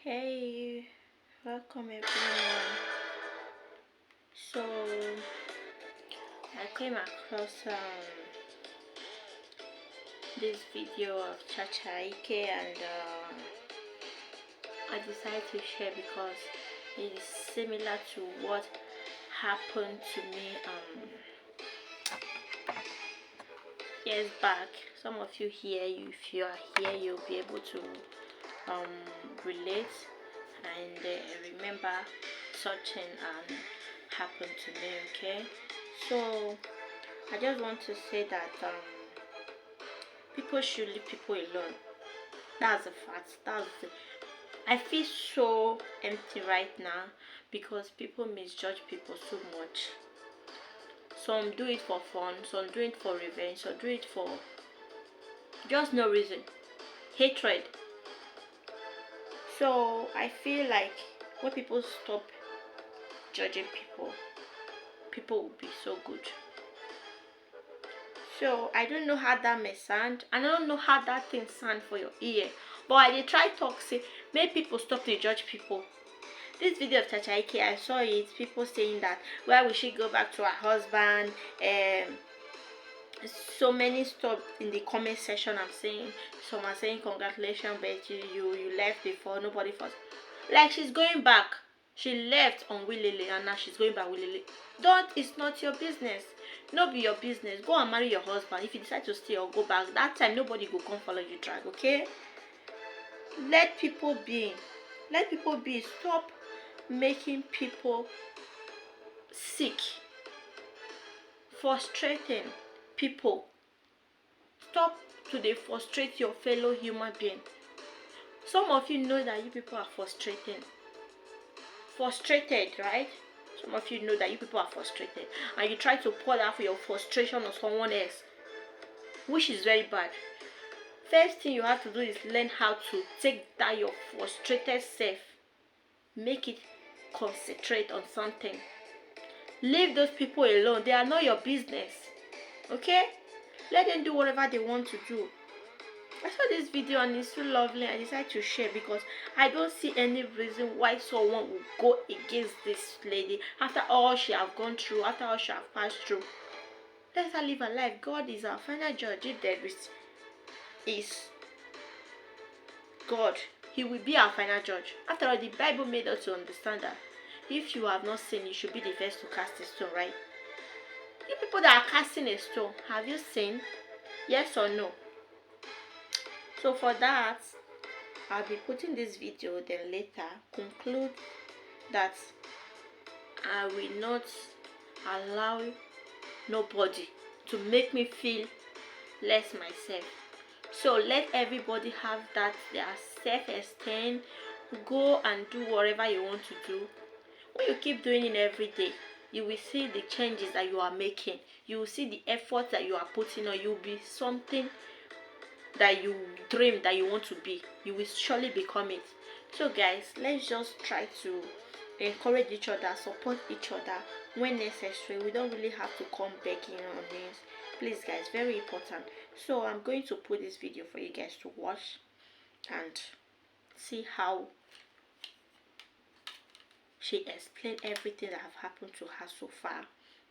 Hey, welcome everyone. So I came across this video of Chacha Ike and I decided to share because it is similar to what happened to me years back. Some of you here, if you are here, you'll be able to relate and remember such thing happened to me. Okay, so I just want to say that people should leave people alone. That's a fact. I feel so empty right now because people misjudge people so much. Some do it for fun, some do it for revenge, some do it for just no reason. Hatred. So I feel like when people stop judging people will be so good. So I don't know how that may sound, and I don't know how that thing sound for your ear, but I did try talk say make people stop to judge people. This video of Chacha Ike, I saw it, people saying that why we should go back to our husband. So many stuff in the comment section. I'm saying some are saying congratulations, but you left before nobody first. Like she's going back. She left unwillingly and now she's going back willingly. It's not your business. No be your business. Go and marry your husband. If you decide to stay or go back, that time nobody go come follow you drag, okay? Let people be. Let people be. Stop making people sick. Frustrating people. Stop to frustrate your fellow human being. Some of you know that you people are frustrated, right? Some of you know that you people are frustrated and you try to pour out your frustration on someone else, which is very bad. First thing you have to do is learn how to take that your frustrated self, make it concentrate on something. Leave those people alone. They are not your business, okay? Let them do whatever they want to do. I saw this video and it's so lovely. I decided to share because I don't see any reason why someone will go against this lady after all she have gone through, after all she have passed through. Let her live her life. God is our final judge. If there is God, He will be our final judge. After all, the Bible made us to understand that if you have not sinned, you should be the first to cast a stone, right? You people that are casting a stone, have you sinned? Yes or no? So for that, I'll be putting this video, then later conclude that I will not allow nobody to make me feel less myself. So let everybody have that their self-esteem. Go and do whatever you want to do. When you keep doing it every day, you will see the changes that you are making. You will see the effort that you are putting on. You will be something that you dream that you want to be. You will surely become it. So guys, let's just try to encourage each other, support each other when necessary. We don't really have to come begging on things. Please guys, very important. So I'm going to put this video for you guys to watch and see how she explained everything that have happened to her so far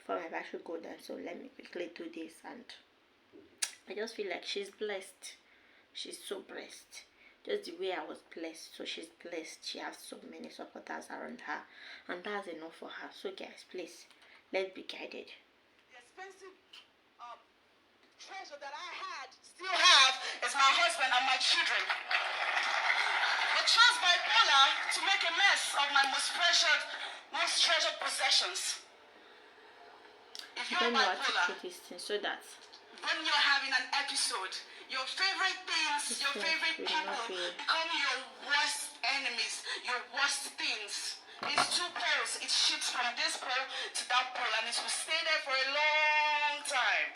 for my battery go down. So let me quickly do this, and I just feel like she's blessed. She's so blessed. Just the way I was blessed. So she's blessed. She has so many supporters around her. And that's enough for her. So guys, please, let's be guided. The expensive treasure that I still have is my husband and my children. I chose bipolar to make a mess of my most treasured possessions. If you're bipolar, so that when you're having an episode, your favorite things, your favorite people become your worst enemies, your worst things. It's two poles. It shifts from this pole to that pole, and it will stay there for a long time.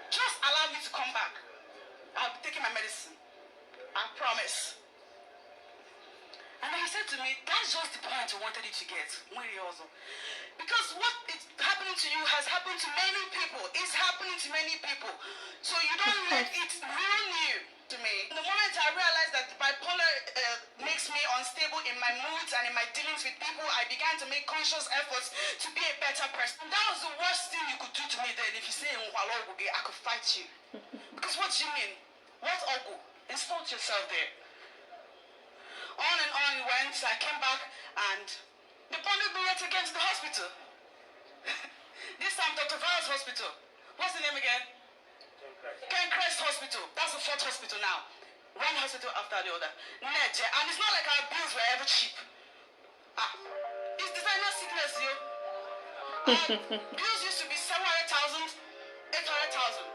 Just allow me to come back. I'll be taking my medicine. I promise. And he said to me, that's just the point I wanted you to get. Because what is happening to you has happened to many people. It's happening to many people. So you don't let it ruin you. To me, the moment I realized that bipolar and in my dealings with people, I began to make conscious efforts to be a better person. And that was the worst thing you could do to me then. If you say, I could fight you. Because what do you mean? What ogu? Insult yourself there. On and on it went. I came back and they bonded me yet again to the hospital. This time, Dr. Val's hospital. What's the name again? Ken Crest Hospital. That's the fourth hospital now. One hospital after the other. And it's not like our bills were ever cheap. It's designer sickness, yo. Pills used to be 700,000, 800,000.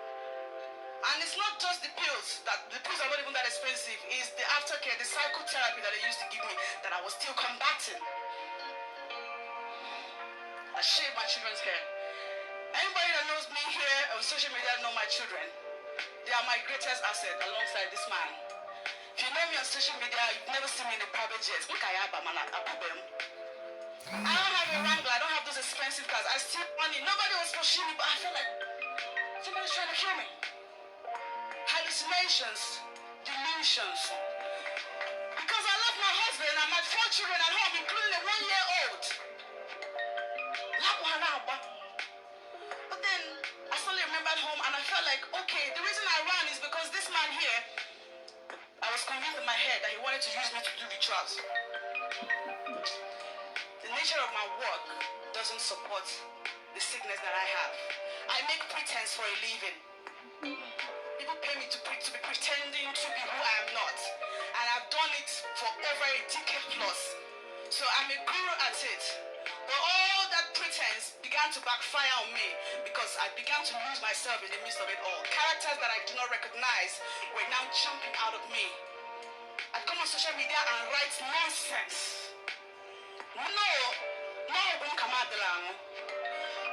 And it's not just the pills are not even that expensive. It's the aftercare, the psychotherapy that they used to give me that I was still combating. I shaved my children's hair. Anybody that knows me here on social media know my children. They are my greatest asset alongside this man. If you know me on social media, you've never seen me in a private jet. Look, I don't have a Wrangler, I don't have those expensive cars. I still money. Nobody was pushing me, but I feel like somebody's trying to kill me. Hallucinations, delusions. Because I love my husband and my 4 children at home, including a 1-year-old. But then I suddenly remembered home and I felt like, okay, the reason I ran is because this man here, I was convinced in my head that he wanted to use me to do rituals. The nature of my work doesn't support the sickness that I have. I make pretense for a living. People pay me to be pretending to be who I am not. And I've done it for over a decade plus. So I'm a guru at it. But all that pretense began to backfire on me because I began to lose myself in the midst of it all. Characters that I do not recognize were now jumping out of me. I'd come on social media and write nonsense.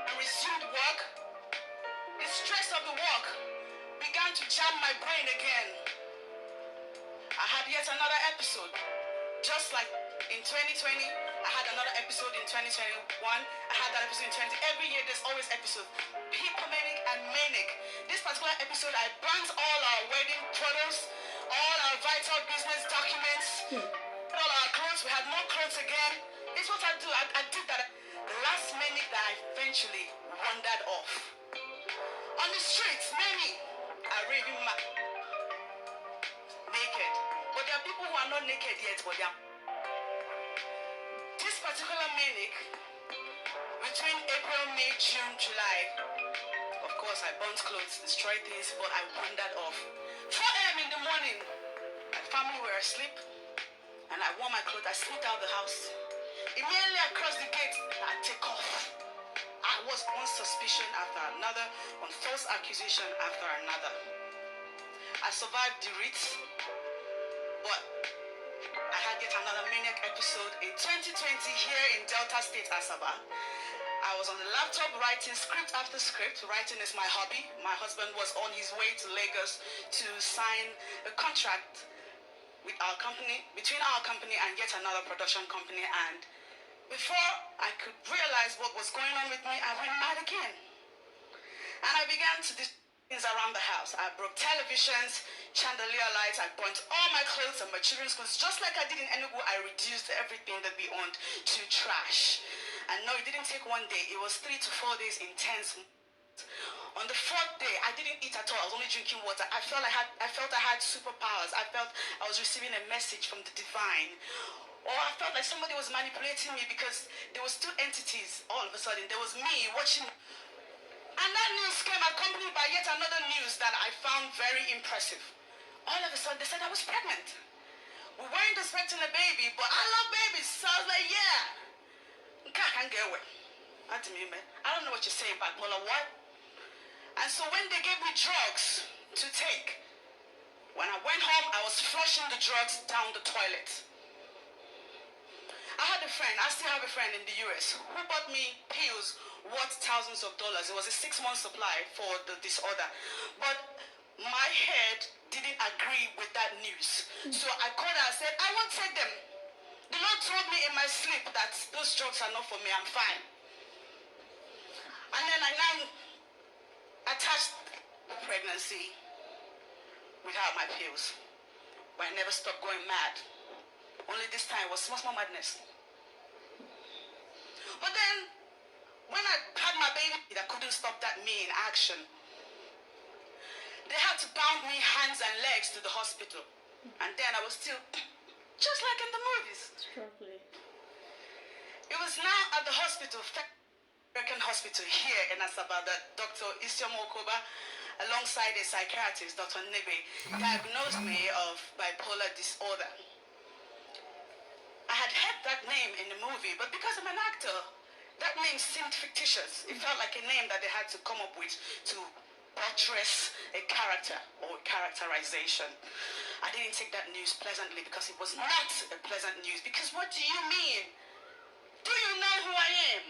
I resumed work. The stress of the work began to jam my brain again. I had yet another episode. Just like in 2020, I had another episode in 2021. I had that episode in 20. Every year there's always episodes. Hypomanic and manic. This particular episode, I burnt all our wedding photos, all our vital business documents, all our clothes. We had no clothes again. It's what I do. I did that. The last manic that I eventually wandered off. On the streets, many are raving naked. But there are people who are not naked yet, but they are. This particular manic, between April, May, June, July, of course I burnt clothes, destroyed things, but I wandered off. 4 a.m. in the morning, my family were asleep, and I wore my clothes, I slipped out of the house. Immediately I crossed the gate, I take off. I was one suspicion after another, one false accusation after another. I survived the writ, but I had yet another maniac episode in 2020 here in Delta State, Asaba. I was on the laptop writing script after script. Writing is my hobby. My husband was on his way to Lagos to sign a contract with our company, between our company and yet another production company. And before I could realize what was going on with me, I went mad again. And I began to do things around the house. I broke televisions, chandelier lights, I burnt all my clothes and my children's clothes. Just like I did in Enugu, I reduced everything that we owned to trash. And no, it didn't take 1 day. It was 3 to 4 days intense. On the 4th day, I didn't eat at all. I was only drinking water. I felt I had superpowers. I felt I was receiving a message from the divine. Or I felt like somebody was manipulating me because there was 2 entities all of a sudden. There was me watching. And that news came accompanied by yet another news that I found very impressive. All of a sudden, they said I was pregnant. We weren't expecting a baby, but I love babies. So I was like, yeah. I can't get away. I don't know what you're saying, but what? And so when they gave me drugs to take, when I went home, I was flushing the drugs down the toilet. I had a friend, I still have a friend in the US, who bought me pills worth thousands of dollars. It was a 6-month supply for the disorder. But my head didn't agree with that news. So I called her and said, I won't take them. The Lord told me in my sleep that those drugs are not for me, I'm fine. And then I now attached pregnancy without my pills. But I never stopped going mad. Only this time it was small madness. But then, when I had my baby, I couldn't stop that me in action. They had to bound me hands and legs to the hospital. And then I was still just like in the movies. Struggling. It was now at the hospital, American hospital here in Asaba, that Dr. Isioma Okoba, alongside a psychiatrist, Dr. Nebe, diagnosed me of bipolar disorder. I had heard that name in the movie, but because I'm an actor, that name seemed fictitious. It felt like a name that they had to come up with to buttress a character or characterization. I didn't take that news pleasantly because it was not a pleasant news. Because what do you mean? Do you know who I am?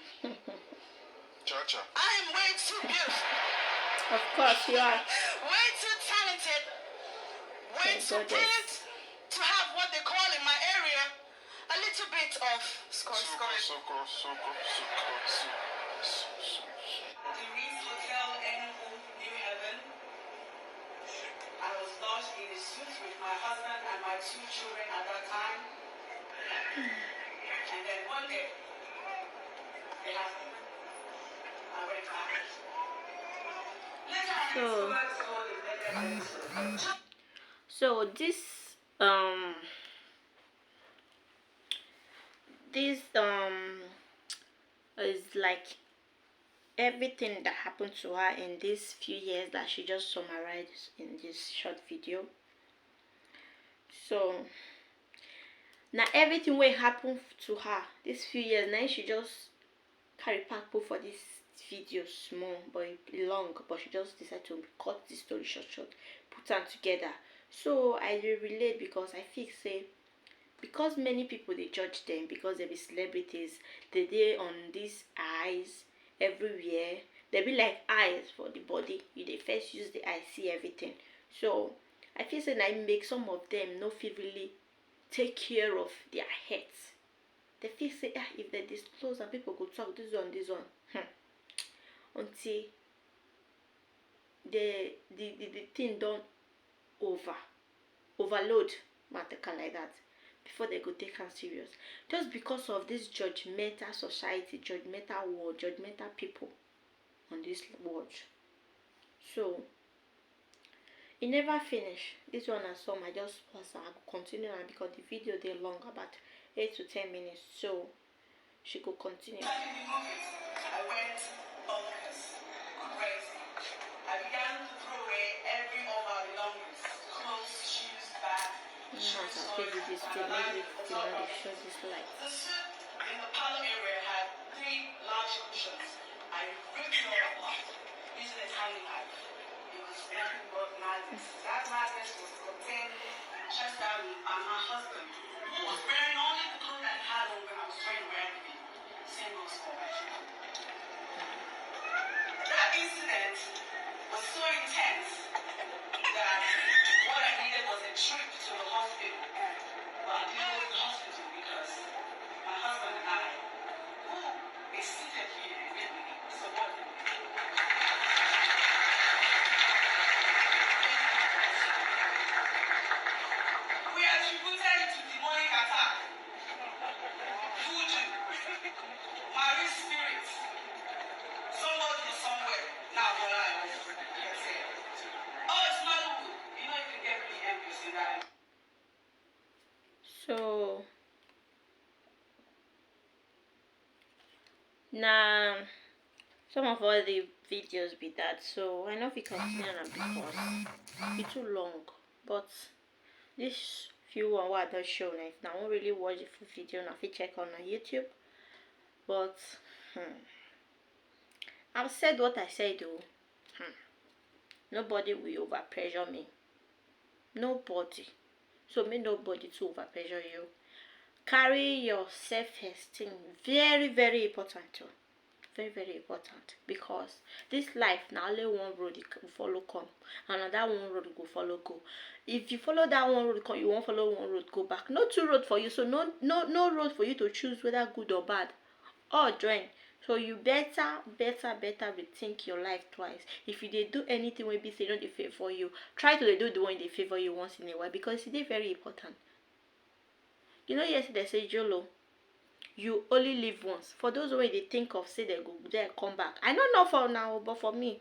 Cha-cha. I am way too beautiful. Of course you are. Way too talented. Way Thank too goodness. brilliant to have what they call in my area a little bit of score. Soko. The Reef Hotel NO New Haven. I was lodged in a suite with my husband and my 2 children at that time. And then one day, it happened. I went back. Later I So- discovered so So this is like everything that happened to her in these few years that she just summarized in this short video. So now everything will happen to her these few years. Now she just carry pack put for this video small but long, but she just decided to cut the story short, put them together. So I will relate because I feel say because many people they judge them because they be celebrities, they on these eyes everywhere. They be like eyes for the body. You they first use the eye see everything. So I feel say I make some of them no feel really take care of their heads. They feel say if they disclose and people go talk this one. Until the thing don't overload matter like that before they go take her serious. Just because of this judgmental society, judgmental world, judgmental people on this world. So it never finish. This one is some I just pause and I go continue and because the video they long about 8 to 10 minutes. So she could continue. I went bonkers, crazy. I began to throw away every of our belongings, clothes, shoes, bag, shorts, This to make it to know they show this light. The suit in the parlor area had 3 large cushions. I ripped it all off using a tiny knife. It was nothing but madness. That madness was contained just down by my husband, who was wearing only the clothes I had on when I was trying to wear everything. Same goes for my children. That incident was so intense that what I needed was a trip to the hospital. But I didn't go to the hospital because my husband and I, who is seated here with me, supported me. We attributed it to demonic attack, voodoo, marine spirits, somebody or somewhere. Now, what I can say. Oh, it's not good. You know, you can get really envious in that. So now some of all the videos be that, so I know if we continue now because it's too long. But this few one what I don't show now, if I won't really watch the full video now, if you check on YouTube. But I've said what I said though. Nobody will over pressure me. Nobody. So make nobody to over pressure you. Carry your self-esteem. Very, very important too. Very, very important. Because this life now only one road you can follow come. And that one road go follow go. If you follow that one road come, you won't follow one road go back. No 2 road for you. So no road for you to choose whether good or bad. Or join. So you better rethink your life twice. If you dey do anything wey be say no dey favor you, try to dey do the one dey favor you once in a while because e dey very important. You know yesterday say YOLO. you only live once. For those wey dey think of say they go there come back, I no know for now, but for me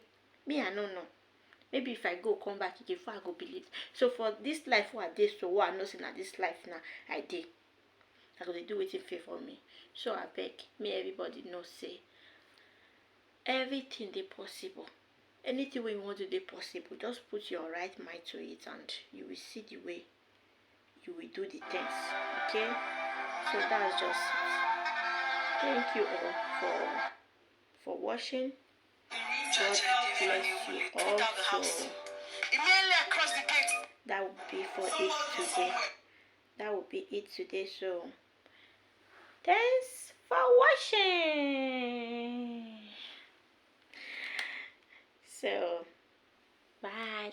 I no know. Maybe if I go come back again, before I go believe. So for this life wey I dey, so what I know say na this life now I dey, I go dey do wetin favour me. So abeg, make everybody know say everything dey possible. Anything wey you want to dey possible, just put your right mind to it and you will see the way you will do the things. Okay? So that's just it. Thank you all for watching. God bless you all. So that would be for it today. That would be it today. So thanks for watching. So bye.